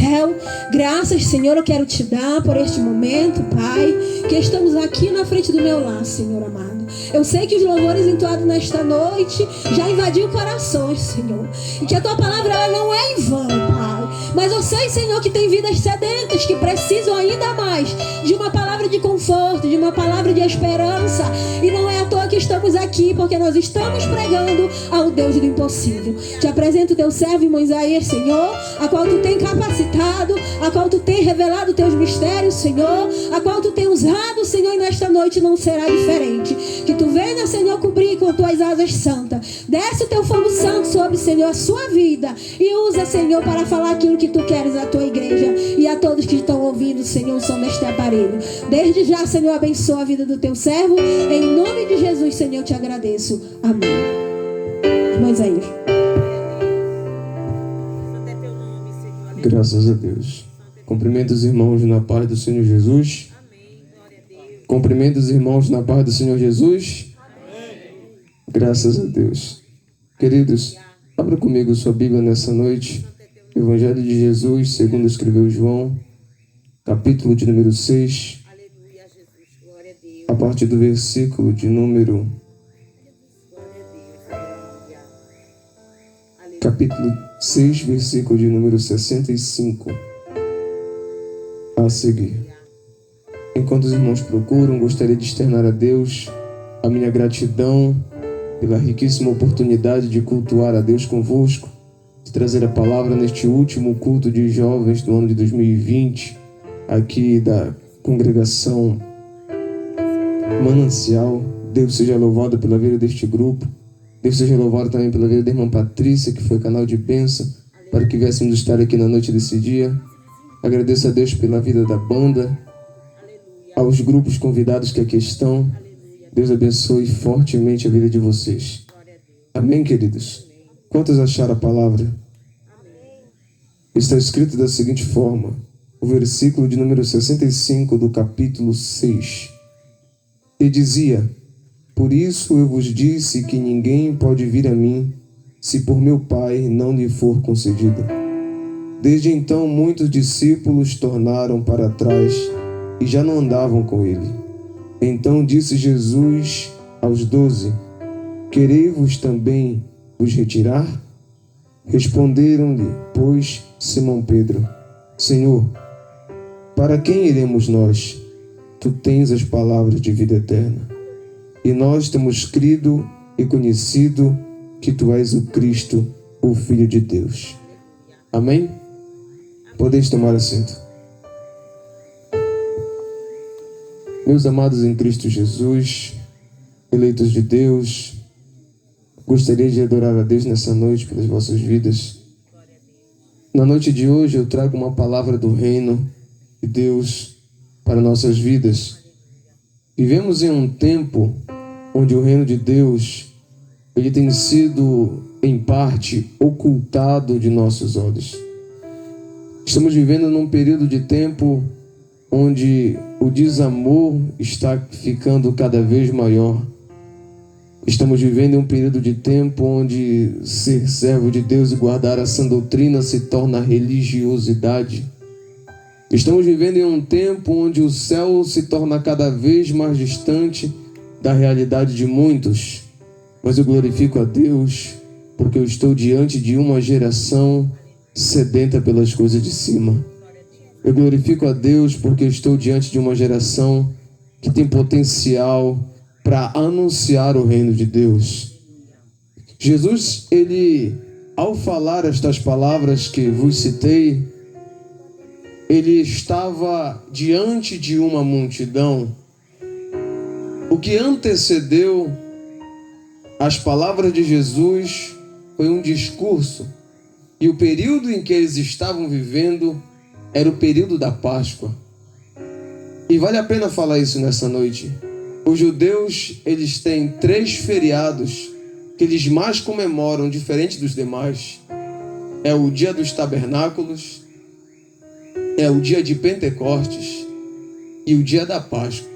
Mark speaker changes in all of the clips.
Speaker 1: céu. Graças, Senhor, eu quero te dar por este momento, Pai, que estamos aqui na frente do meu lar, Senhor amado. Eu sei que os louvores entoados nesta noite já invadiu corações, Senhor, e que a tua palavra ela não é em vão, Pai. Mas eu sei, Senhor, que tem vidas sedentas que precisam ainda mais de uma palavra de conforto, de uma palavra de esperança. E não é à toa que estamos aqui, porque nós estamos pregando ao Deus do impossível. Te apresento o teu servo, irmão Isaías, Senhor, a qual tu tem capacitado, a qual tu tem revelado teus mistérios, Senhor, a qual tu tem usado, Senhor, e nesta noite não será diferente. Que tu venha, Senhor, cobrir com tuas asas santas. Desce o teu fogo santo sobre, Senhor, a sua vida e usa, Senhor, para falar aquilo que tu queres à tua igreja e a todos que estão ouvindo, Senhor, o som deste aparelho. Desde já, Senhor, abençoa a vida do teu servo. Em nome de Jesus, Senhor, eu te agradeço. Amém. Irmão Isaías.
Speaker 2: Graças a Deus. Cumprimento os irmãos na paz do Senhor Jesus. Cumprimento os irmãos na paz do Senhor Jesus. Graças a Deus. Queridos, abra comigo sua Bíblia nessa noite. Evangelho de Jesus, segundo escreveu João, capítulo de número 6, a partir do versículo de número... Capítulo 6, versículo de número 65 a seguir. Enquanto os irmãos procuram, gostaria de externar a Deus a minha gratidão pela riquíssima oportunidade de cultuar a Deus convosco, de trazer a palavra neste último culto de jovens do ano de 2020, aqui da congregação Manancial. Deus seja louvado pela vida deste grupo. Deus seja louvado também pela vida da irmã Patrícia, que foi canal de bênção para que viéssemos estar aqui na noite desse dia. Agradeço a Deus pela vida da banda, aos grupos convidados que aqui estão. Deus abençoe fortemente a vida de vocês. Amém, queridos? Quantos acharam a palavra? Está escrito da seguinte forma, o versículo de número 65 do capítulo 6. E dizia: por isso eu vos disse que ninguém pode vir a mim, se por meu Pai não lhe for concedido. Desde então muitos discípulos tornaram para trás e já não andavam com ele. Então disse Jesus aos 12: querei-vos também vos retirar? Responderam-lhe, pois, Simão Pedro: Senhor, para quem iremos nós? Tu tens as palavras de vida eterna. E nós temos crido e conhecido que tu és o Cristo, o Filho de Deus. Amém? Podeis tomar assento. Meus amados em Cristo Jesus, eleitos de Deus, gostaria de adorar a Deus nessa noite pelas vossas vidas. Na noite de hoje eu trago uma palavra do reino de Deus para nossas vidas. Vivemos em um tempo onde o reino de Deus ele tem sido, em parte, ocultado de nossos olhos. Estamos vivendo num período de tempo onde o desamor está ficando cada vez maior. Estamos vivendo em um período de tempo onde ser servo de Deus e guardar a sã doutrina se torna religiosidade. Estamos vivendo em um tempo onde o céu se torna cada vez mais distante da realidade de muitos. Mas eu glorifico a Deus porque eu estou diante de uma geração sedenta pelas coisas de cima. Eu glorifico a Deus porque eu estou diante de uma geração que tem potencial para anunciar o reino de Deus. Jesus, ele, ao falar estas palavras que vos citei, ele estava diante de uma multidão. O que antecedeu as palavras de Jesus foi um discurso. E o período em que eles estavam vivendo era o período da Páscoa. E vale a pena falar isso nessa noite. Os judeus, eles têm 3 feriados que eles mais comemoram, diferente dos demais. É o dia dos tabernáculos, é o dia de Pentecostes e o dia da Páscoa.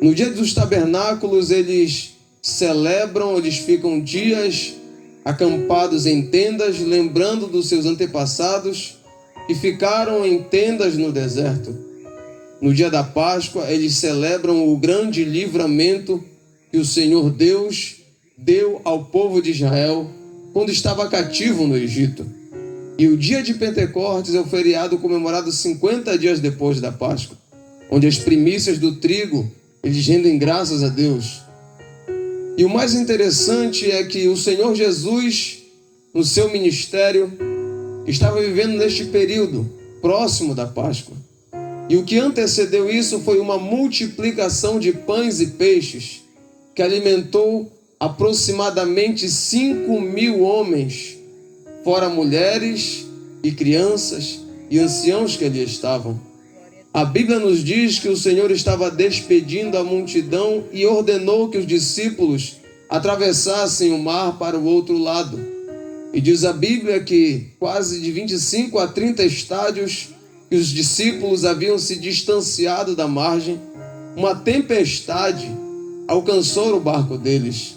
Speaker 2: No dia dos tabernáculos, eles celebram, eles ficam dias acampados em tendas, lembrando dos seus antepassados e ficaram em tendas no deserto. No dia da Páscoa, eles celebram o grande livramento que o Senhor Deus deu ao povo de Israel quando estava cativo no Egito. E o dia de Pentecostes é o feriado comemorado 50 dias depois da Páscoa, onde as primícias do trigo eles rendem graças a Deus. E o mais interessante é que o Senhor Jesus, no seu ministério, estava vivendo neste período próximo da Páscoa. E o que antecedeu isso foi uma multiplicação de pães e peixes que alimentou aproximadamente 5.000 homens, fora mulheres e crianças e anciãos que ali estavam. A Bíblia nos diz que o Senhor estava despedindo a multidão e ordenou que os discípulos atravessassem o mar para o outro lado. E diz a Bíblia que quase de 25 a 30 estádios que os discípulos haviam se distanciado da margem, uma tempestade alcançou o barco deles,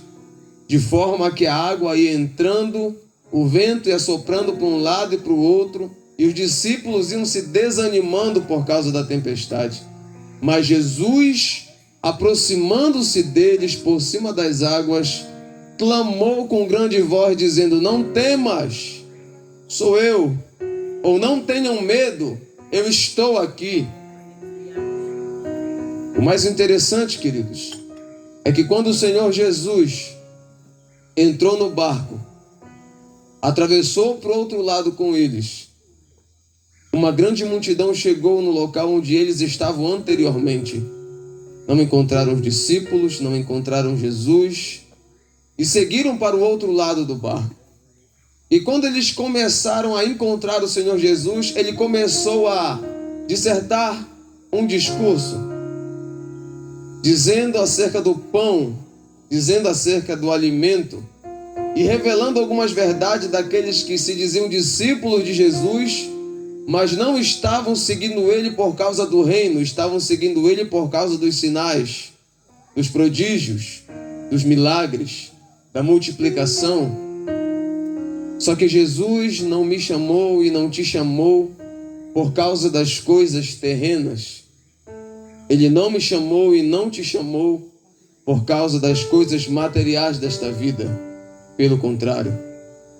Speaker 2: de forma que a água ia entrando, o vento ia soprando para um lado e para o outro, e os discípulos iam se desanimando por causa da tempestade. Mas Jesus, aproximando-se deles por cima das águas, clamou com grande voz, dizendo: não temas, sou eu. Ou não tenham medo, eu estou aqui. O mais interessante, queridos, é que quando o Senhor Jesus entrou no barco, atravessou para o outro lado com eles, uma grande multidão chegou no local onde eles estavam anteriormente. Não encontraram os discípulos, não encontraram Jesus e seguiram para o outro lado do barco. E quando eles começaram a encontrar o Senhor Jesus, ele começou a dissertar um discurso, dizendo acerca do pão, dizendo acerca do alimento e revelando algumas verdades daqueles que se diziam discípulos de Jesus, mas não estavam seguindo ele por causa do reino, estavam seguindo ele por causa dos sinais, dos prodígios, dos milagres, da multiplicação. Só que Jesus não me chamou e não te chamou por causa das coisas terrenas. Ele não me chamou e não te chamou por causa das coisas materiais desta vida. Pelo contrário,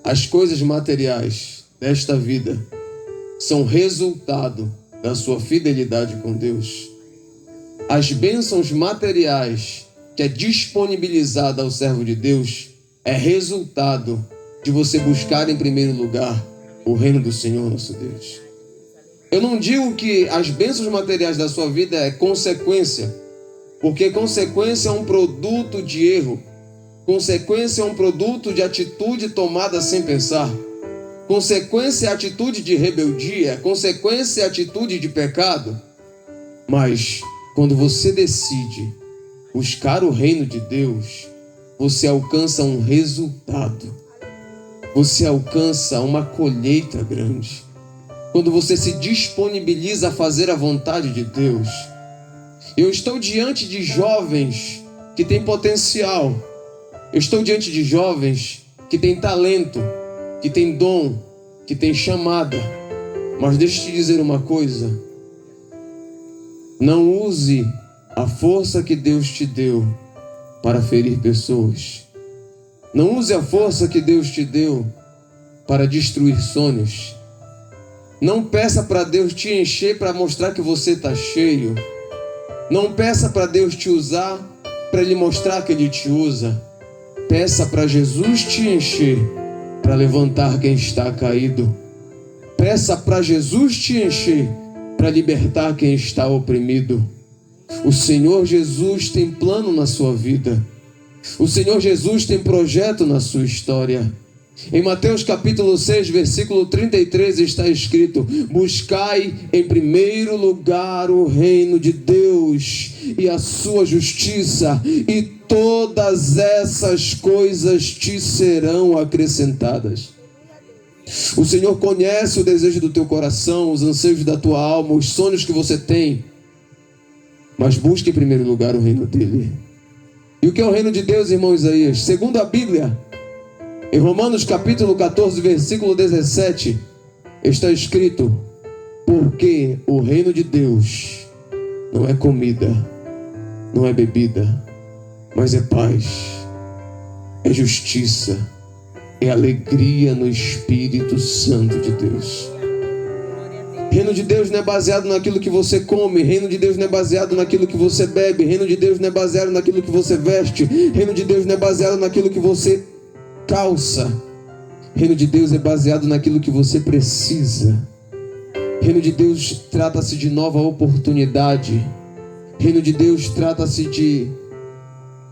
Speaker 2: as coisas materiais desta vida são resultado da sua fidelidade com Deus. As bênçãos materiais que é disponibilizada ao servo de Deus é resultado de você buscar em primeiro lugar o reino do Senhor nosso Deus. Eu não digo que as bênçãos materiais da sua vida é consequência, porque consequência é um produto de erro, consequência é um produto de atitude tomada sem pensar. Consequência é atitude de rebeldia, consequência é atitude de pecado. Mas quando você decide buscar o reino de Deus, você alcança um resultado. Você alcança uma colheita grande. Quando você se disponibiliza a fazer a vontade de Deus. Eu estou diante de jovens que têm potencial. Eu estou diante de jovens que têm talento, que tem dom, que tem chamada. Mas deixa eu te dizer uma coisa: não use a força que Deus te deu para ferir pessoas. Não use a força que Deus te deu para destruir sonhos. Não peça para Deus te encher para mostrar que você está cheio. Não peça para Deus te usar para Ele mostrar que Ele te usa. Peça para Jesus te encher para levantar quem está caído. Peça para Jesus te encher para libertar quem está oprimido. O Senhor Jesus tem plano na sua vida. O Senhor Jesus tem projeto na sua história. Em Mateus capítulo 6, versículo 33 está escrito: buscai em primeiro lugar o reino de Deus e a sua justiça, e todas essas coisas te serão acrescentadas. O Senhor conhece o desejo do teu coração, os anseios da tua alma, os sonhos que você tem. Mas busque em primeiro lugar o reino dele. E o que é o reino de Deus, irmão Isaías? Segundo a Bíblia, em Romanos capítulo 14, versículo 17, está escrito: Porque o reino de Deus não é comida, não é bebida, mas é paz, é justiça, é alegria no Espírito Santo de Deus. Reino de Deus não é baseado naquilo que você come. Reino de Deus não é baseado naquilo que você bebe. Reino de Deus não é baseado naquilo que você veste. Reino de Deus não é baseado naquilo que você calça. Reino de Deus é baseado naquilo que você precisa. Reino de Deus trata-se de nova oportunidade. Reino de Deus trata-se de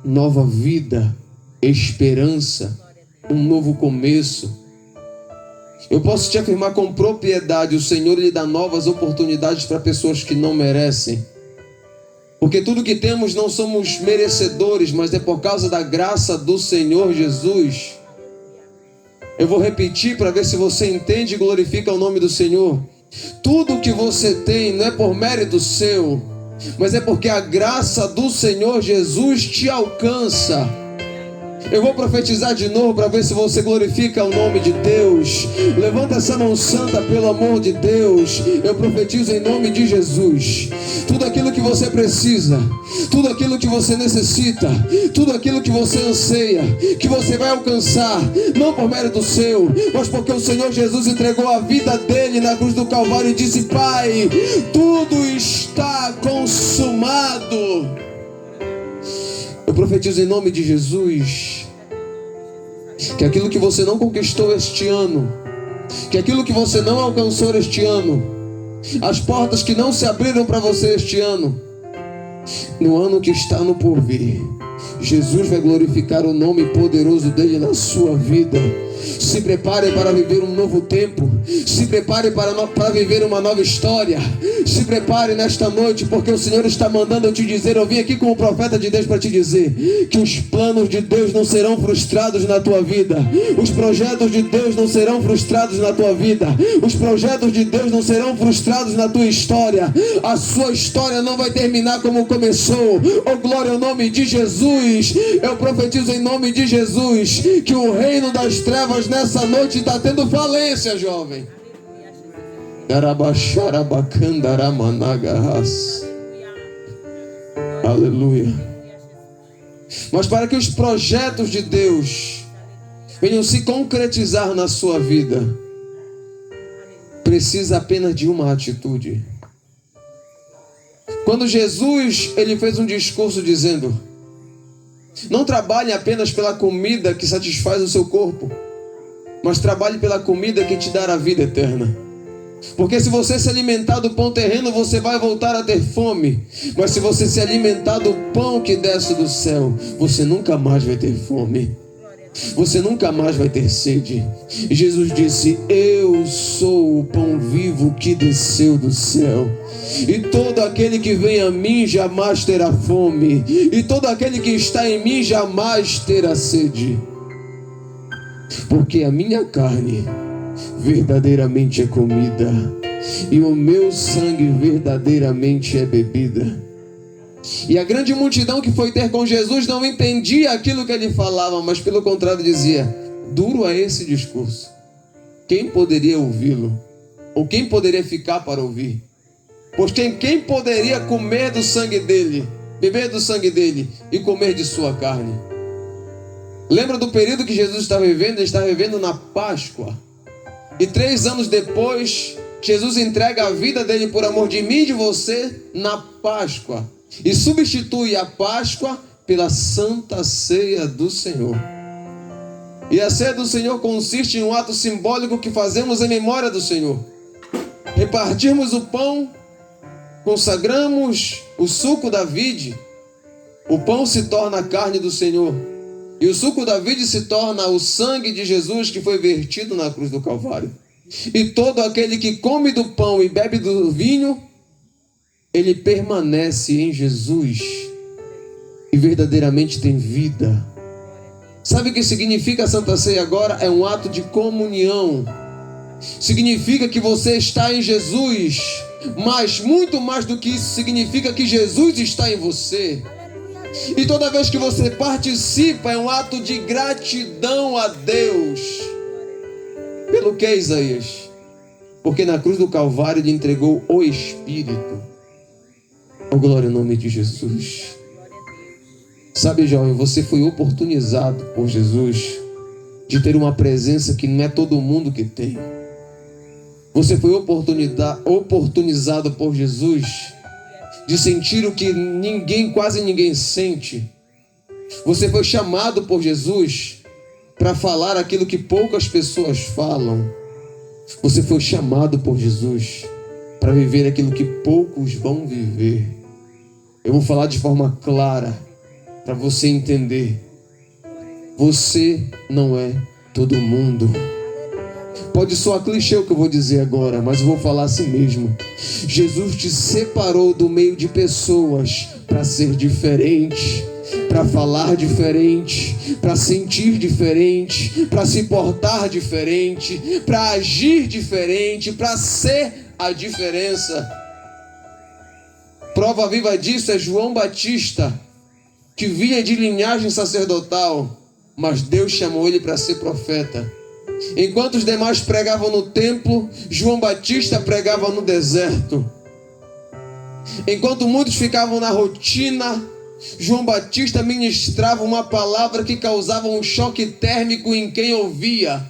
Speaker 2: nova vida, esperança, um novo começo. Eu posso te afirmar com propriedade: o Senhor lhe dá novas oportunidades para pessoas que não merecem. Porque tudo que temos não somos merecedores, mas é por causa da graça do Senhor Jesus. Eu vou repetir para ver se você entende e glorifica o nome do Senhor. Tudo que você tem não é por mérito seu, mas é porque a graça do Senhor Jesus te alcança. Eu vou profetizar de novo para ver se você glorifica o nome de Deus. Levanta essa mão santa, pelo amor de Deus. Eu profetizo em nome de Jesus. Tudo aquilo que você precisa, tudo aquilo que você necessita, tudo aquilo que você anseia, que você vai alcançar, não por mérito seu, mas porque o Senhor Jesus entregou a vida dele na cruz do Calvário e disse: Pai, tudo está consumado. Eu profetizo em nome de Jesus que aquilo que você não conquistou este ano, que aquilo que você não alcançou este ano, as portas que não se abriram para você este ano, no ano que está no porvir, Jesus vai glorificar o nome poderoso dele na sua vida. Se prepare para viver um novo tempo. Se prepare para viver uma nova história. Se prepare nesta noite, porque o Senhor está mandando eu te dizer. Eu vim aqui como profeta de Deus para te dizer que os planos de Deus não serão frustrados na tua vida. Os projetos de Deus não serão frustrados na tua vida. Os projetos de Deus não serão frustrados na tua história. A sua história não vai terminar como começou. Oh, glória ao nome de Jesus. Eu profetizo em nome de Jesus que o reino das trevas nessa noite está tendo falência, jovem. Aleluia. Mas para que os projetos de Deus venham se concretizar na sua vida, precisa apenas de uma atitude. Quando Jesus ele fez um discurso dizendo: não trabalhe apenas pela comida que satisfaz o seu corpo, mas trabalhe pela comida que te dará a vida eterna. Porque se você se alimentar do pão terreno, você vai voltar a ter fome. Mas se você se alimentar do pão que desce do céu, você nunca mais vai ter fome. Você nunca mais vai ter sede. E Jesus disse: eu sou o pão vivo que desceu do céu. E todo aquele que vem a mim jamais terá fome. E todo aquele que está em mim jamais terá sede. Porque a minha carne verdadeiramente é comida, e o meu sangue verdadeiramente é bebida. E a grande multidão que foi ter com Jesus não entendia aquilo que ele falava, mas pelo contrário dizia: duro é esse discurso. Quem poderia ouvi-lo? Ou quem poderia ficar para ouvir? Pois quem poderia comer do sangue dele, beber do sangue dele e comer de sua carne? Lembra do período que Jesus estava vivendo? Ele estava vivendo na Páscoa. E 3 anos depois, Jesus entrega a vida dele por amor de mim e de você na Páscoa. E substitui a Páscoa pela Santa Ceia do Senhor. E a ceia do Senhor consiste em um ato simbólico que fazemos em memória do Senhor. Repartirmos o pão, consagramos o suco da vide, o pão se torna a carne do Senhor. E o suco da vide se torna o sangue de Jesus que foi vertido na cruz do Calvário. E todo aquele que come do pão e bebe do vinho, ele permanece em Jesus e verdadeiramente tem vida. Sabe o que significa a Santa Ceia agora? É um ato de comunhão. Significa que você está em Jesus, mas muito mais do que isso, significa que Jesus está em você. E toda vez que você participa, é um ato de gratidão a Deus. Pelo que, Isaías? Porque na cruz do Calvário ele entregou o Espírito. Oh, glória ao nome de Jesus. Sabe, jovem, você foi oportunizado por Jesus de ter uma presença que não é todo mundo que tem. Você foi oportunizado por Jesus de sentir o que quase ninguém sente. Você foi chamado por Jesus para falar aquilo que poucas pessoas falam. Você foi chamado por Jesus para viver aquilo que poucos vão viver. Eu vou falar de forma clara para você entender. Você não é todo mundo. Pode soar clichê o que eu vou dizer agora, mas eu vou falar assim mesmo. Jesus te separou do meio de pessoas para ser diferente, para falar diferente, para sentir diferente, para se portar diferente, para agir diferente, para ser a diferença. Prova viva disso é João Batista, que vinha de linhagem sacerdotal, mas Deus chamou ele para ser profeta. Enquanto os demais pregavam no templo, João Batista pregava no deserto. Enquanto muitos ficavam na rotina, João Batista ministrava uma palavra que causava um choque térmico em quem ouvia.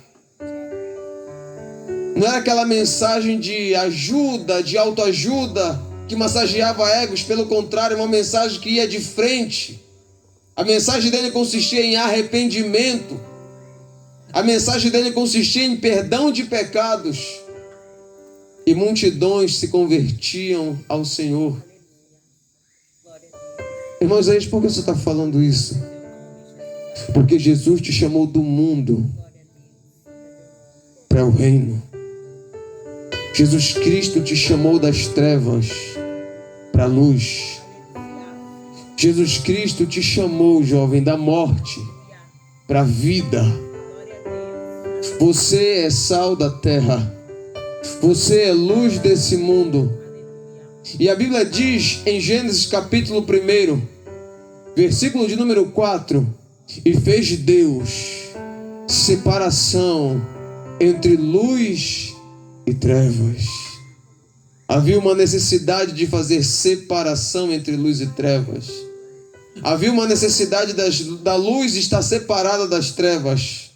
Speaker 2: Não era aquela mensagem de ajuda, de autoajuda, que massageava egos. Pelo contrário, uma mensagem que ia de frente. A mensagem dele consistia em arrependimento. A mensagem dele consistia em perdão de pecados. E multidões se convertiam ao Senhor. Irmãos, por que você está falando isso? Porque Jesus te chamou do mundo para o reino. Jesus Cristo te chamou das trevas para a luz. Jesus Cristo te chamou, jovem, da morte para a vida. Você é sal da terra. Você é luz desse mundo. E a Bíblia diz em Gênesis capítulo 1, versículo de número 4: e fez Deus separação entre luz e trevas. Havia uma necessidade de fazer separação entre luz e trevas. Havia uma necessidade da luz estar separada das trevas.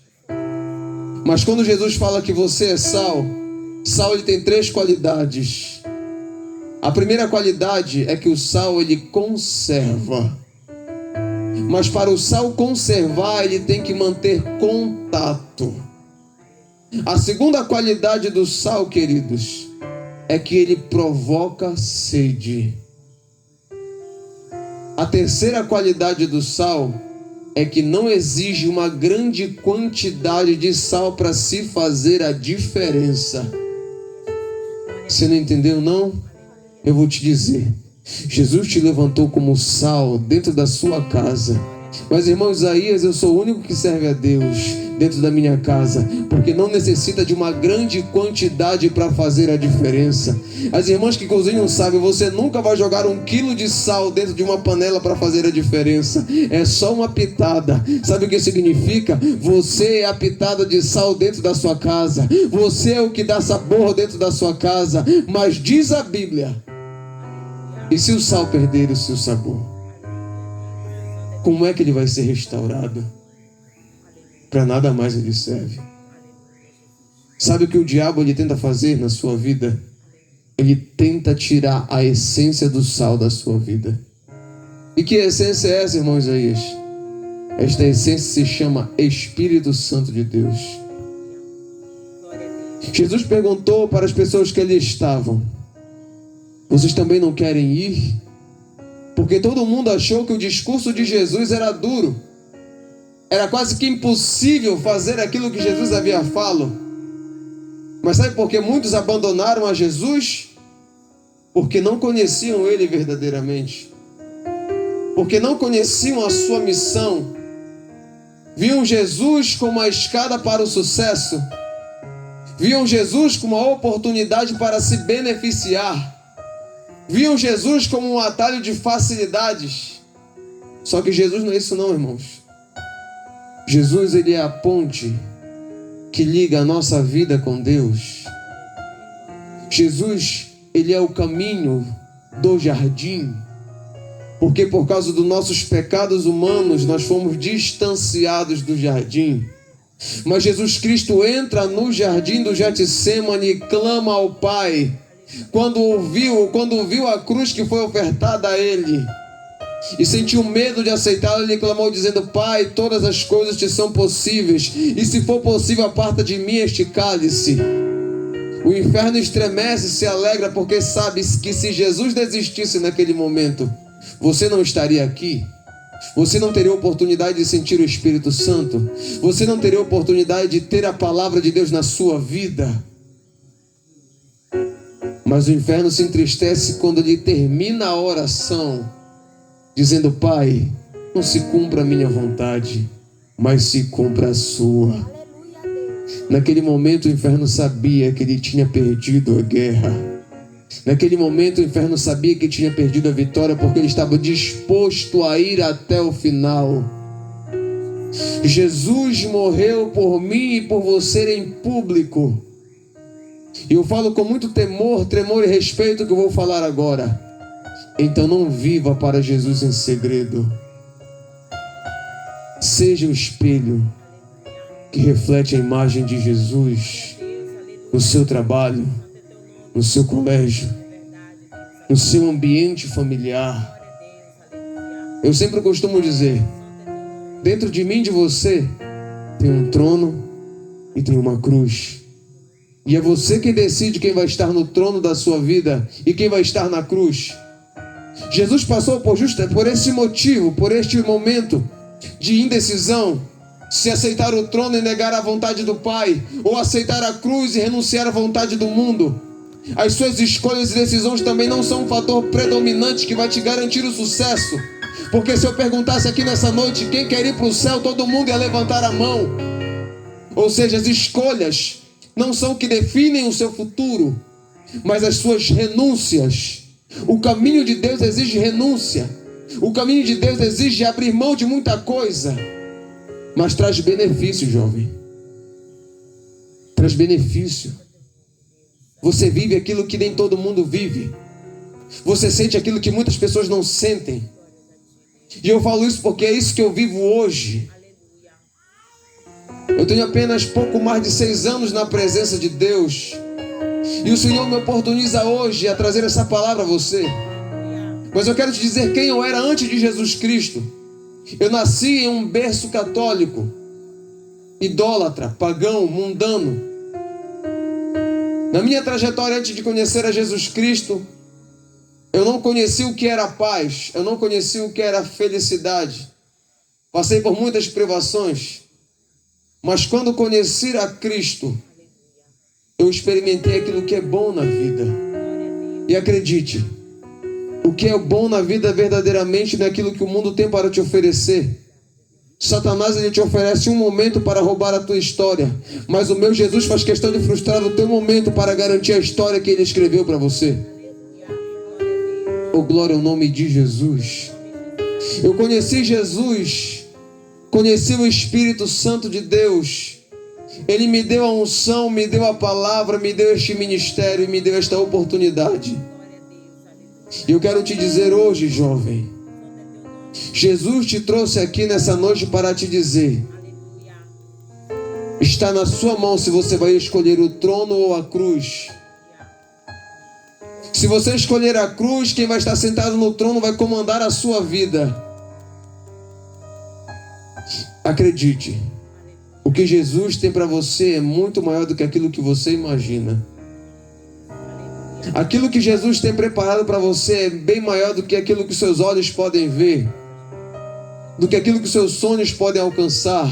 Speaker 2: Mas quando Jesus fala que você é sal, sal ele tem 3 qualidades. A primeira qualidade é que o sal ele conserva. Mas para o sal conservar, ele tem que manter contato. A segunda qualidade do sal, queridos, é que ele provoca sede. A terceira qualidade do sal é que não exige uma grande quantidade de sal para se fazer a diferença. Você não entendeu, não? Eu vou te dizer. Jesus te levantou como sal dentro da sua casa. Mas, irmão Isaías, eu sou o único que serve a Deus dentro da minha casa, porque não necessita de uma grande quantidade para fazer a diferença. As irmãs que cozinham sabem, você nunca vai jogar 1 quilo de sal dentro de uma panela para fazer a diferença. É só uma pitada. Sabe o que significa? Você é a pitada de sal dentro da sua casa. Você é o que dá sabor dentro da sua casa. Mas diz a Bíblia, e se o sal perder o seu sabor, como é que ele vai ser restaurado? Para nada mais ele serve. Sabe o que o diabo ele tenta fazer na sua vida? Ele tenta tirar a essência do sal da sua vida. E que essência é essa, irmão Isaías? Esta essência se chama Espírito Santo de Deus. Jesus perguntou para as pessoas que ali estavam: vocês também não querem ir? Porque todo mundo achou que o discurso de Jesus era duro. Era quase que impossível fazer aquilo que Jesus havia falado. Mas sabe por que muitos abandonaram a Jesus? Porque não conheciam Ele verdadeiramente. Porque não conheciam a sua missão. Viam Jesus como a escada para o sucesso. Viam Jesus como uma oportunidade para se beneficiar. Viam Jesus como um atalho de facilidades. Só que Jesus não é isso não, irmãos. Jesus, ele é a ponte que liga a nossa vida com Deus. Jesus, ele é o caminho do jardim, porque por causa dos nossos pecados humanos nós fomos distanciados do jardim. Mas Jesus Cristo entra no jardim do Getsêmani e clama ao Pai. Quando viu a cruz que foi ofertada a ele e sentiu medo de aceitá-la, ele clamou dizendo: Pai, todas as coisas te são possíveis, e se for possível, aparta de mim este cálice. O inferno estremece e se alegra, porque sabe que se Jesus desistisse naquele momento, você não estaria aqui. Você não teria oportunidade de sentir o Espírito Santo. Você não teria oportunidade de ter a palavra de Deus na sua vida. Mas o inferno se entristece quando ele termina a oração dizendo: Pai, não se cumpra a minha vontade, mas se cumpra a sua. Naquele momento o inferno sabia que ele tinha perdido a guerra. Naquele momento o inferno sabia que tinha perdido a vitória, porque ele estava disposto a ir até o final. Jesus morreu por mim e por você em público. E eu falo com muito temor, tremor e respeito que eu vou falar agora. Então não viva para Jesus em segredo. Seja o espelho que reflete a imagem de Jesus no seu trabalho, no seu colégio, no seu ambiente familiar. Eu sempre costumo dizer: dentro de mim e de você tem um trono e tem uma cruz. E é você quem decide quem vai estar no trono da sua vida e quem vai estar na cruz. Jesus passou por esse motivo, por este momento de indecisão, se aceitar o trono e negar a vontade do Pai, ou aceitar a cruz e renunciar à vontade do mundo. As suas escolhas e decisões também não são um fator predominante que vai te garantir o sucesso. Porque se eu perguntasse aqui nessa noite quem quer ir para o céu, todo mundo ia levantar a mão. Ou seja, as escolhas não são o que definem o seu futuro, mas as suas renúncias. O caminho de Deus exige renúncia. O caminho de Deus exige abrir mão de muita coisa. Mas traz benefício, jovem. Traz benefício. Você vive aquilo que nem todo mundo vive. Você sente aquilo que muitas pessoas não sentem. E eu falo isso porque é isso que eu vivo hoje. Eu tenho apenas pouco mais de 6 anos na presença de Deus. E o Senhor me oportuniza hoje a trazer essa palavra a você. Mas eu quero te dizer quem eu era antes de Jesus Cristo. Eu nasci em um berço católico, idólatra, pagão, mundano. Na minha trajetória antes de conhecer a Jesus Cristo, eu não conheci o que era paz, eu não conheci o que era felicidade. Passei por muitas privações. Mas quando conheci a Cristo, eu experimentei aquilo que é bom na vida. E acredite, o que é bom na vida verdadeiramente não é aquilo que o mundo tem para te oferecer. Satanás, ele te oferece um momento para roubar a tua história, mas o meu Jesus faz questão de frustrar o teu momento para garantir a história que ele escreveu para você. Oh, glória ao nome de Jesus. Eu conheci Jesus, conheci o Espírito Santo de Deus. Ele me deu a unção, me deu a palavra, me deu este ministério e me deu esta oportunidade. E eu quero te dizer hoje, jovem, Jesus te trouxe aqui nessa noite para te dizer: está na sua mão se você vai escolher o trono ou a cruz. Se você escolher a cruz, quem vai estar sentado no trono vai comandar a sua vida. Acredite, o que Jesus tem para você é muito maior do que aquilo que você imagina. Aquilo que Jesus tem preparado para você é bem maior do que aquilo que seus olhos podem ver, do que aquilo que seus sonhos podem alcançar.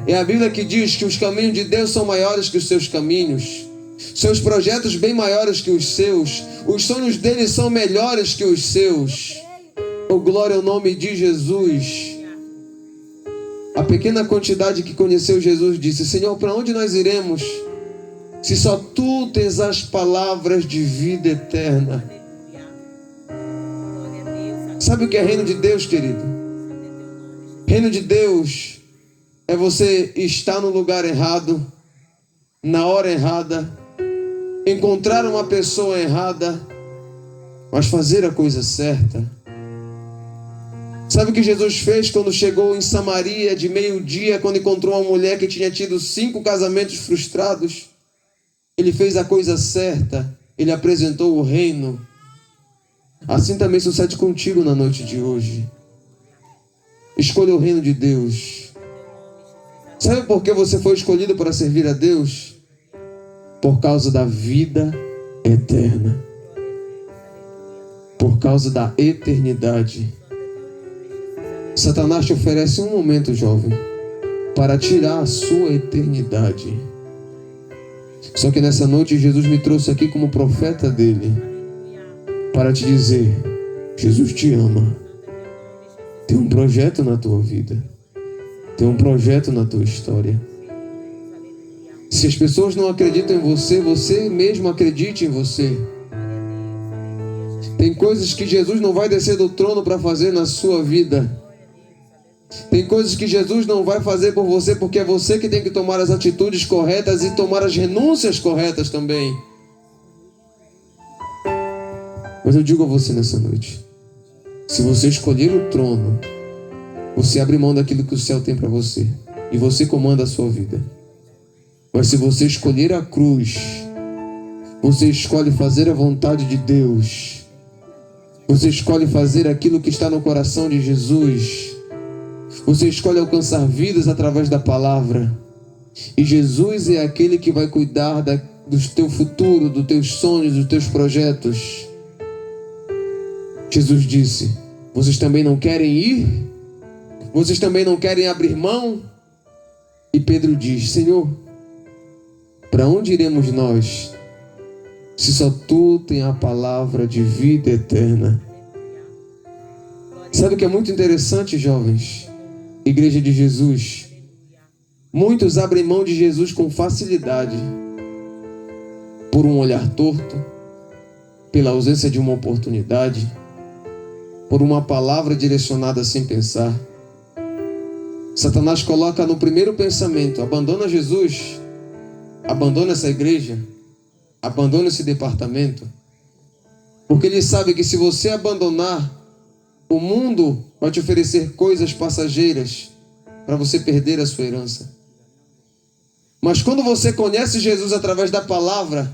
Speaker 2: É a Bíblia que diz que os caminhos de Deus são maiores que os seus caminhos, seus projetos bem maiores que os seus, os sonhos dele são melhores que os seus. Oh, glória ao nome de Jesus. A pequena quantidade que conheceu Jesus disse: Senhor, para onde nós iremos se só tu tens as palavras de vida eterna? Sabe o que é reino de Deus, querido? Reino de Deus é você estar no lugar errado, na hora errada, encontrar uma pessoa errada, mas fazer a coisa certa. Sabe o que Jesus fez quando chegou em Samaria de meio-dia, quando encontrou uma mulher que tinha tido 5 casamentos frustrados? Ele fez a coisa certa, ele apresentou o reino. Assim também sucede contigo na noite de hoje. Escolha o reino de Deus. Sabe por que você foi escolhido para servir a Deus? Por causa da vida eterna. Por causa da eternidade. Satanás te oferece um momento, jovem, para tirar a sua eternidade. Só que nessa noite Jesus me trouxe aqui como profeta dele para te dizer: Jesus te ama. Tem um projeto na tua vida. Tem um projeto na tua história. Se as pessoas não acreditam em você, você mesmo acredite em você. Tem coisas que Jesus não vai descer do trono para fazer na sua vida. Tem coisas que Jesus não vai fazer por você, porque é você que tem que tomar as atitudes corretas e tomar as renúncias corretas também. Mas eu digo a você nessa noite: se você escolher o trono, você abre mão daquilo que o céu tem para você, e você comanda a sua vida. Mas se você escolher a cruz, você escolhe fazer a vontade de Deus. Você escolhe fazer aquilo que está no coração de Jesus. Você escolhe alcançar vidas através da palavra. E Jesus é aquele que vai cuidar do teu futuro, dos teus sonhos, dos teus projetos. Jesus disse: vocês também não querem ir? Vocês também não querem abrir mão? E Pedro diz: Senhor, para onde iremos nós, se só Tu tem a palavra de vida eterna? Sabe o que é muito interessante, jovens? Igreja de Jesus, muitos abrem mão de Jesus com facilidade, por um olhar torto, pela ausência de uma oportunidade, por uma palavra direcionada sem pensar. Satanás coloca no primeiro pensamento: abandona Jesus, abandona essa igreja, abandona esse departamento, porque ele sabe que se você abandonar, o mundo vai te oferecer coisas passageiras para você perder a sua herança. Mas quando você conhece Jesus através da palavra,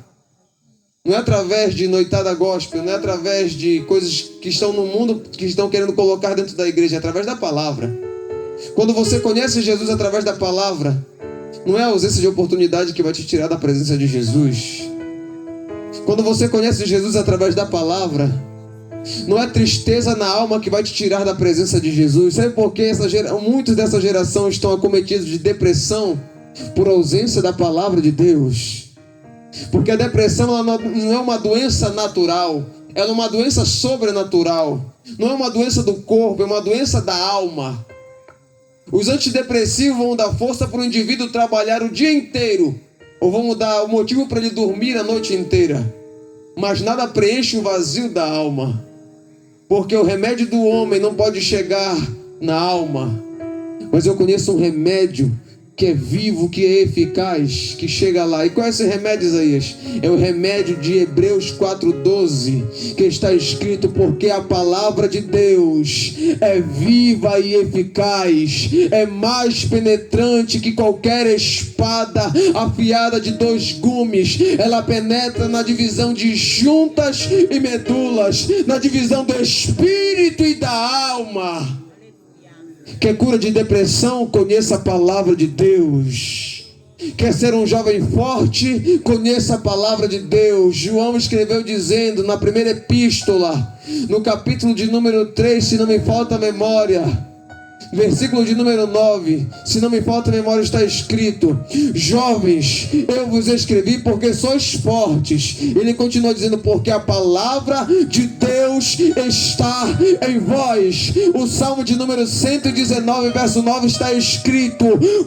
Speaker 2: não é através de noitada gospel, não é através de coisas que estão no mundo, que estão querendo colocar dentro da igreja, é através da palavra. Quando você conhece Jesus através da palavra, não é a ausência de oportunidade que vai te tirar da presença de Jesus. Quando você conhece Jesus através da palavra, não é tristeza na alma que vai te tirar da presença de Jesus. Sabe por quê? Muitos dessa geração estão acometidos de depressão por ausência da palavra de Deus. Porque a depressão ela não é uma doença natural, ela é uma doença sobrenatural. Não é uma doença do corpo, é uma doença da alma. Os antidepressivos vão dar força para o indivíduo trabalhar o dia inteiro, ou vão dar o motivo para ele dormir a noite inteira. Mas nada preenche o vazio da alma. Porque o remédio do homem não pode chegar na alma. Mas eu conheço um remédio que é vivo, que é eficaz, que chega lá. E qual é esse remédio, Isaías? É o remédio de Hebreus 4:12, que está escrito: porque a palavra de Deus é viva e eficaz, é mais penetrante que qualquer espada afiada de 2 gumes. Ela penetra na divisão de juntas e medulas, na divisão do espírito e da alma. Quer cura de depressão? Conheça a palavra de Deus. Quer ser um jovem forte? Conheça a palavra de Deus. João escreveu dizendo na primeira epístola, no capítulo de número 3, se não me falta a memória, versículo de número 9, se não me falta a memória, está escrito: jovens, eu vos escrevi porque sois fortes. Ele continua dizendo: porque a palavra de Deus está em vós. O Salmo de número 119, verso 9 está escrito: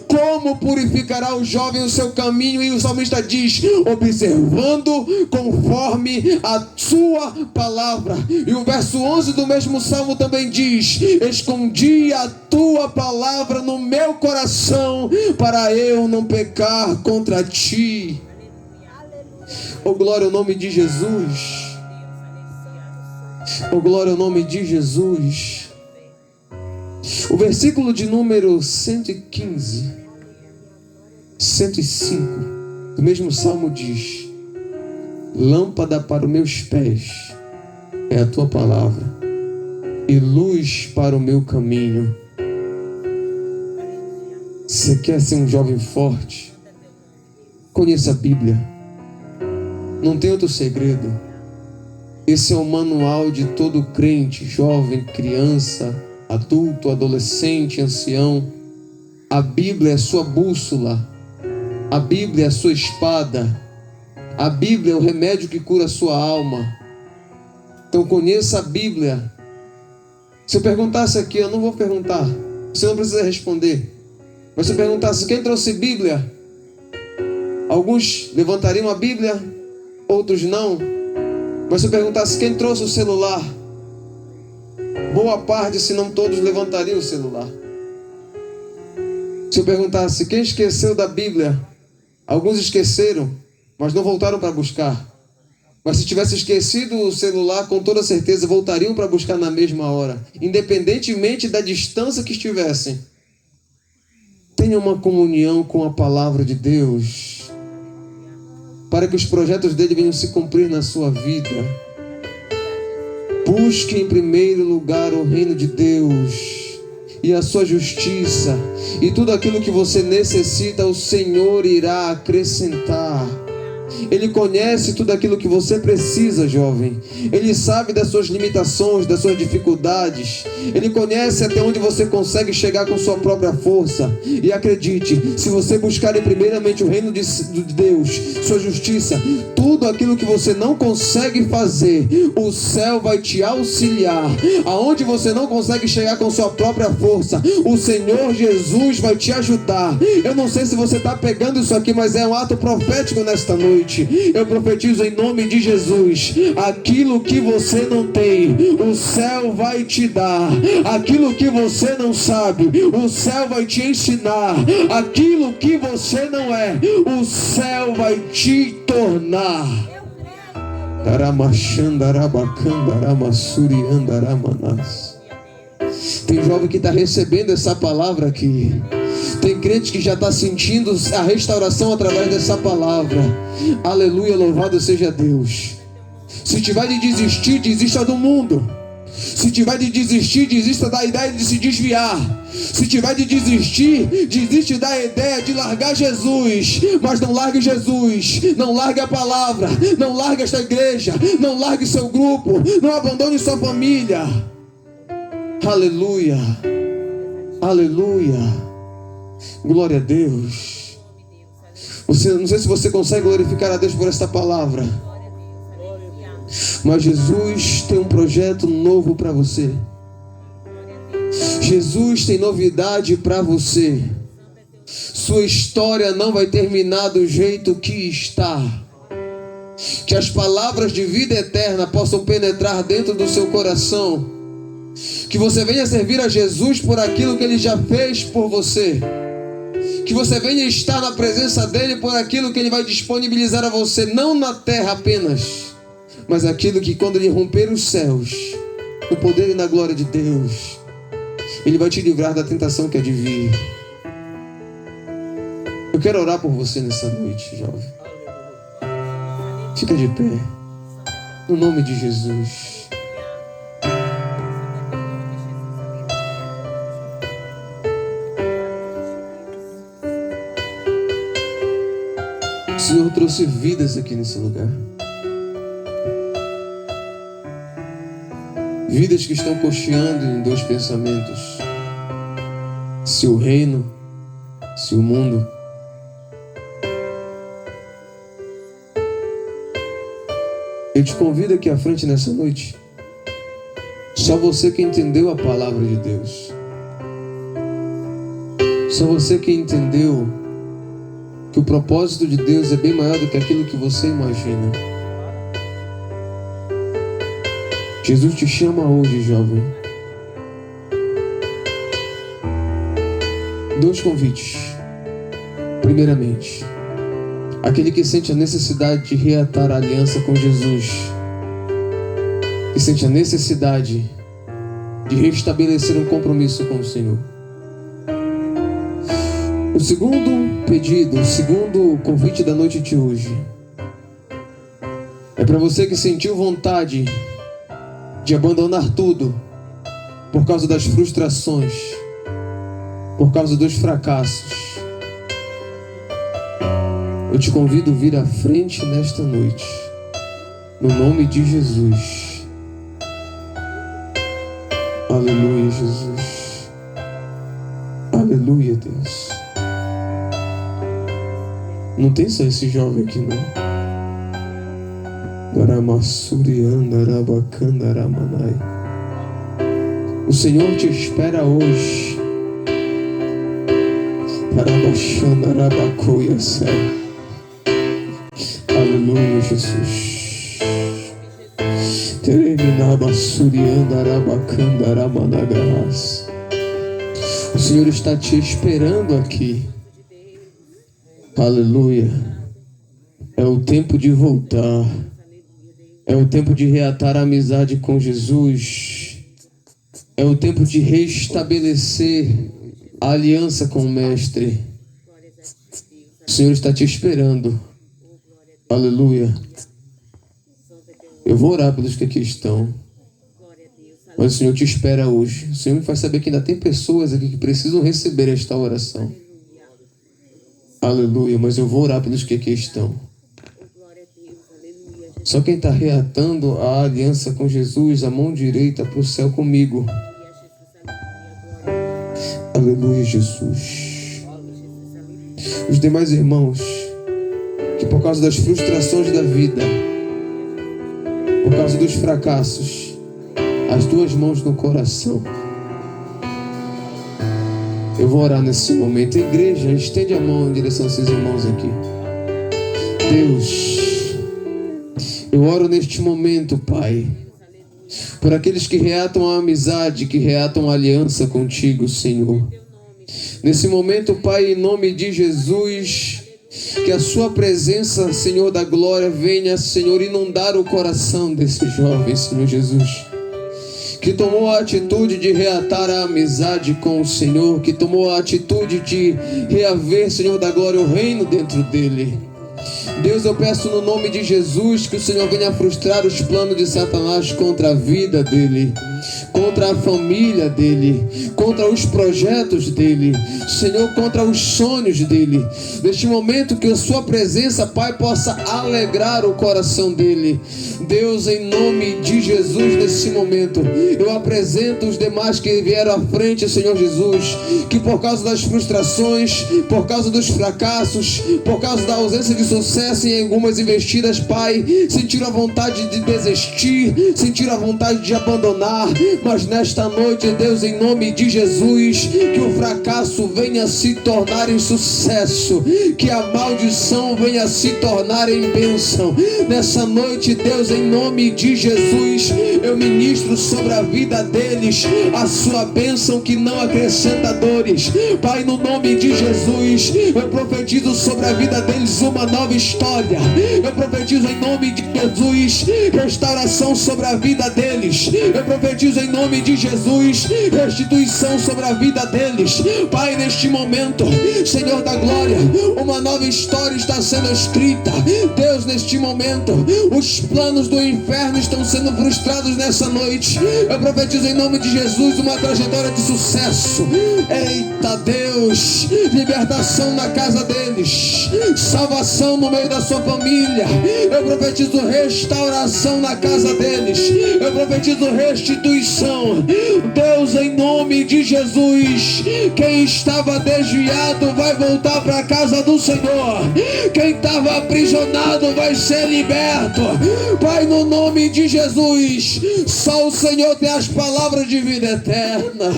Speaker 2: como purificará o jovem o seu caminho? E o salmista diz: observando conforme a sua palavra. E o verso 11 do mesmo salmo também diz: escondi a tua palavra no meu coração, para eu não pecar contra ti. Oh, glória ao nome de Jesus. Oh, glória ao nome de Jesus. O versículo de número 115, 105, do mesmo salmo diz: lâmpada para os meus pés é a tua palavra e luz para o meu caminho. Você quer ser um jovem forte? Conheça a Bíblia. Não tem outro segredo. Esse é o manual de todo crente, jovem, criança, adulto, adolescente, ancião. A Bíblia é sua bússola. A Bíblia é a sua espada. A Bíblia é o remédio que cura a sua alma. Então conheça a Bíblia. Se eu perguntasse aqui, eu não vou perguntar, você não precisa responder. Mas se eu perguntasse quem trouxe Bíblia, alguns levantariam a Bíblia, outros não. Mas se eu perguntasse quem trouxe o celular, boa parte, se não todos, levantariam o celular. Se eu perguntasse quem esqueceu da Bíblia, alguns esqueceram, mas não voltaram para buscar. Mas se tivesse esquecido o celular, com toda certeza voltariam para buscar na mesma hora, independentemente da distância que estivessem. Tenha uma comunhão com a palavra de Deus, para que os projetos dele venham se cumprir na sua vida. Busque em primeiro lugar o reino de Deus e a sua justiça, e tudo aquilo que você necessita, o Senhor irá acrescentar. Ele conhece tudo aquilo que você precisa, jovem. Ele sabe das suas limitações, das suas dificuldades. Ele conhece até onde você consegue chegar com sua própria força. E acredite, se você buscar primeiramente o reino de Deus, sua justiça, tudo aquilo que você não consegue fazer, o céu vai te auxiliar. Aonde você não consegue chegar com sua própria força, o Senhor Jesus vai te ajudar. Eu não sei se você está pegando isso aqui, mas é um ato profético nesta noite. Eu profetizo em nome de Jesus: aquilo que você não tem, o céu vai te dar. Aquilo que você não sabe, o céu vai te ensinar. Aquilo que você não é, o céu vai te tornar. Tem jovem que está recebendo essa palavra aqui. Tem crente que já está sentindo a restauração através dessa palavra. Aleluia, louvado seja Deus. Se tiver de desistir, desista do mundo. Se tiver de desistir, desista da ideia de se desviar. Se tiver de desistir, desiste da ideia de largar Jesus. Mas não largue Jesus, não largue a palavra, não largue esta igreja, não largue seu grupo, não abandone sua família. Aleluia, aleluia. Glória a Deus. Não sei se você consegue glorificar a Deus por esta palavra, mas Jesus tem um projeto novo para você. Jesus tem novidade para você. Sua história não vai terminar do jeito que está. Que as palavras de vida eterna possam penetrar dentro do seu coração. Que você venha servir a Jesus por aquilo que Ele já fez por você. Que você venha estar na presença dEle por aquilo que Ele vai disponibilizar a você, não na terra apenas, mas aquilo que quando Ele romper os céus, no poder e na glória de Deus, Ele vai te livrar da tentação que é de vir. Eu quero orar por você nessa noite, jovem. Fica de pé, no nome de Jesus. O Senhor trouxe vidas aqui nesse lugar. Vidas que estão cocheando em dois pensamentos: se o reino, se o mundo. Eu te convido aqui à frente nessa noite. Só você que entendeu a palavra de Deus. Só você que entendeu que o propósito de Deus é bem maior do que aquilo que você imagina. Jesus te chama hoje, jovem. Dois convites. Primeiramente, Aquele que sente a necessidade de reatar a aliança com Jesus, que sente a necessidade de restabelecer um compromisso com o Senhor. O segundo pedido, o segundo convite da noite de hoje é para você que sentiu vontade de abandonar tudo por causa das frustrações, por causa dos fracassos. Eu te convido a vir à frente nesta noite, no nome de Jesus. Aleluia, Jesus. Aleluia, Deus. Não tem só esse jovem aqui, não. O Senhor te espera hoje. Aleluia, Jesus. O Senhor está te esperando aqui. Aleluia. É o tempo de voltar. É o tempo de reatar a amizade com Jesus. É o tempo de restabelecer a aliança com o Mestre. O Senhor está te esperando. Aleluia. Eu vou orar pelos que aqui estão, mas o Senhor te espera hoje. O Senhor me faz saber que ainda tem pessoas aqui que precisam receber esta oração. Aleluia. Mas eu vou orar pelos que aqui estão. Só quem está reatando a aliança com Jesus, a mão direita para o céu comigo. Aleluia, Jesus. Os demais irmãos que por causa das frustrações da vida, por causa dos fracassos, as duas mãos no coração. Eu vou orar nesse momento. A igreja, estende a mão em direção a esses irmãos aqui. Deus, eu oro neste momento, Pai, por aqueles que reatam a amizade, que reatam a aliança contigo, Senhor. Nesse momento, Pai, em nome de Jesus, que a sua presença, Senhor da glória, venha, Senhor, inundar o coração desse jovem, Senhor Jesus, que tomou a atitude de reatar a amizade com o Senhor, que tomou a atitude de reaver, Senhor da glória, o reino dentro dele. Deus, eu peço no nome de Jesus que o Senhor venha frustrar os planos de Satanás contra a vida dele, contra a família dele, contra os projetos dele, Senhor, contra os sonhos dele. Neste momento que a sua presença, Pai, possa alegrar o coração dele. Deus, em nome de Jesus, nesse momento eu apresento os demais que vieram à frente, Senhor Jesus, que por causa das frustrações, por causa dos fracassos, por causa da ausência de sucesso em algumas investidas, Pai, sentiram a vontade de desistir, sentiram a vontade de abandonar, mas nesta noite, Deus, em nome de Jesus, que o fracasso venha se tornar em sucesso, que a maldição venha se tornar em bênção. Nessa noite, Deus, em nome de Jesus, eu ministro sobre a vida deles a sua bênção que não acrescenta dores. Pai, no nome de Jesus, eu profetizo sobre a vida deles uma nova história. Eu profetizo em nome de Jesus restauração sobre a vida deles. Eu profetizo em nome de Jesus restituição sobre a vida deles. Pai, neste momento, Senhor da glória, uma nova história está sendo escrita. Deus, neste momento, os planos do inferno estão sendo frustrados nessa noite. Eu profetizo em nome de Jesus uma trajetória de sucesso. Eita Deus, libertação na casa deles, salvação no meio da sua família. Eu profetizo restauração na casa deles. Eu profetizo restituição. Deus, em nome de Jesus, quem estava desviado vai voltar para a casa do Senhor. Quem estava aprisionado vai ser liberto. Pai, no nome de Jesus, só o Senhor tem as palavras de vida eterna.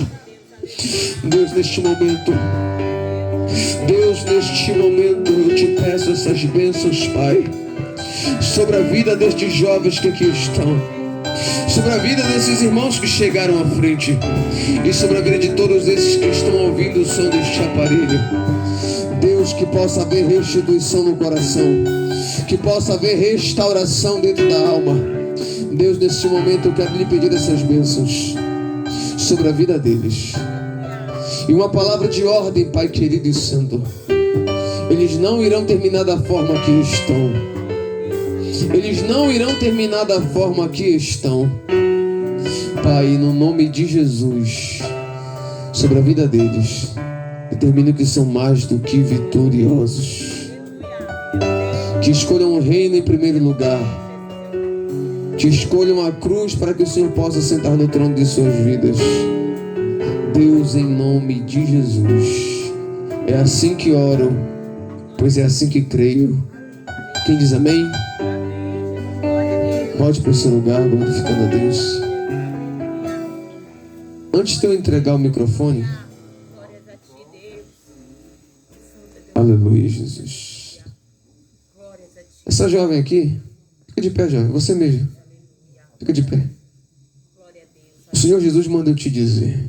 Speaker 2: Deus, neste momento, eu te peço essas bênçãos, Pai, sobre a vida destes jovens que aqui estão, sobre a vida desses irmãos que chegaram à frente e sobre a vida de todos esses que estão ouvindo o som deste aparelho. Deus, que possa haver restituição no coração, que possa haver restauração dentro da alma. Deus, nesse momento eu quero lhe pedir essas bênçãos sobre a vida deles. E uma palavra de ordem, Pai querido e santo. Eles não irão terminar da forma que estão. Eles não irão terminar da forma que estão. Pai, no nome de Jesus, sobre a vida deles, determino que são mais do que vitoriosos. Que escolham o reino em primeiro lugar. Que escolham a cruz para que o Senhor possa sentar no trono de suas vidas. Deus, em nome de Jesus, é assim que oro, pois é assim que creio. Quem diz amém? Pode ir para o seu lugar, glorificando a Deus. Antes de eu entregar o microfone, aleluia, Jesus. Essa jovem aqui, fica de pé, jovem, você mesmo, fica de pé. O Senhor Jesus manda eu te dizer,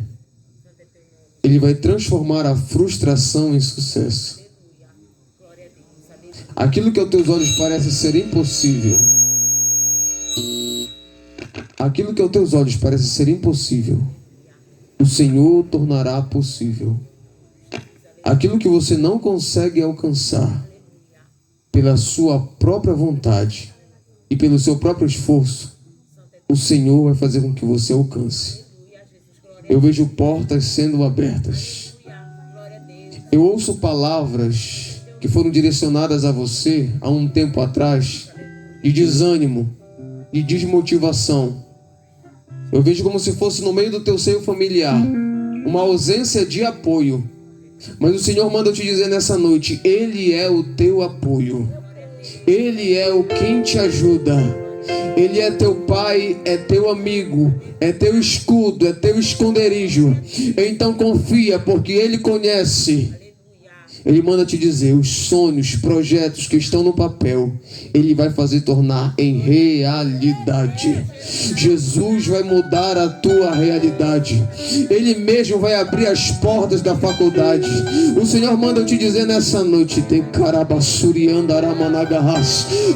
Speaker 2: Ele vai transformar a frustração em sucesso. Aquilo que aos teus olhos parece ser impossível, aquilo que aos teus olhos parece ser impossível, o Senhor tornará possível. Aquilo que você não consegue alcançar pela sua própria vontade e pelo seu próprio esforço, o Senhor vai fazer com que você alcance. Eu vejo portas sendo abertas. Eu ouço palavras que foram direcionadas a você há um tempo atrás, de desânimo, de desmotivação. Eu vejo como se fosse no meio do teu seio familiar uma ausência de apoio. Mas o Senhor manda eu te dizer nessa noite, Ele é o teu apoio. Ele é o quem te ajuda. Ele é teu pai, é teu amigo, é teu escudo, é teu esconderijo. Então confia, porque Ele conhece. Ele manda te dizer, os sonhos, projetos que estão no papel, Ele vai fazer tornar em realidade. Jesus vai mudar a tua realidade. Ele mesmo vai abrir as portas da faculdade. O Senhor manda te dizer nessa noite,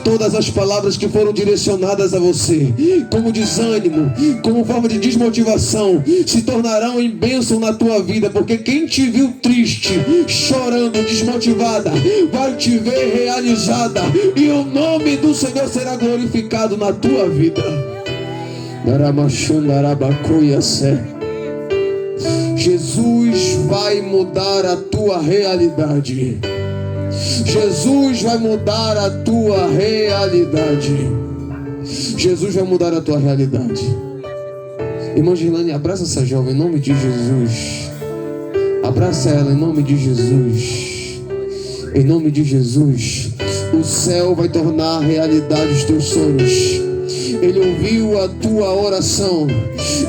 Speaker 2: todas as palavras que foram direcionadas a você, como desânimo, como forma de desmotivação, se tornarão em bênção na tua vida, porque quem te viu triste, chorando, desmotivada, vai te ver realizada, e o nome do Senhor será glorificado na tua vida. Jesus vai mudar a tua realidade. Jesus vai mudar a tua realidade. Jesus vai mudar a tua realidade. Irmã Gilane, abraça essa jovem em nome de Jesus. Abraça ela em nome de Jesus. Em nome de Jesus. O céu vai tornar realidade os teus sonhos. Ele ouviu a tua oração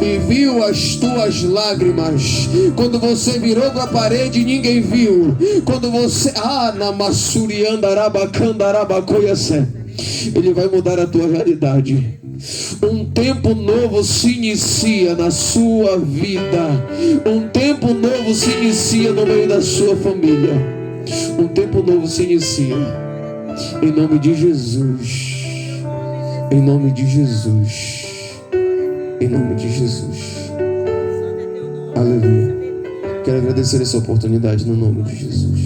Speaker 2: e viu as tuas lágrimas. Quando você virou para a parede, ninguém viu. Quando você... Ele vai mudar a tua realidade. Um tempo novo se inicia na sua vida. Um tempo novo se inicia no meio da sua família. Um tempo novo se inicia. Em nome de Jesus. Em nome de Jesus. Em nome de Jesus. Aleluia. Quero agradecer essa oportunidade no nome de Jesus.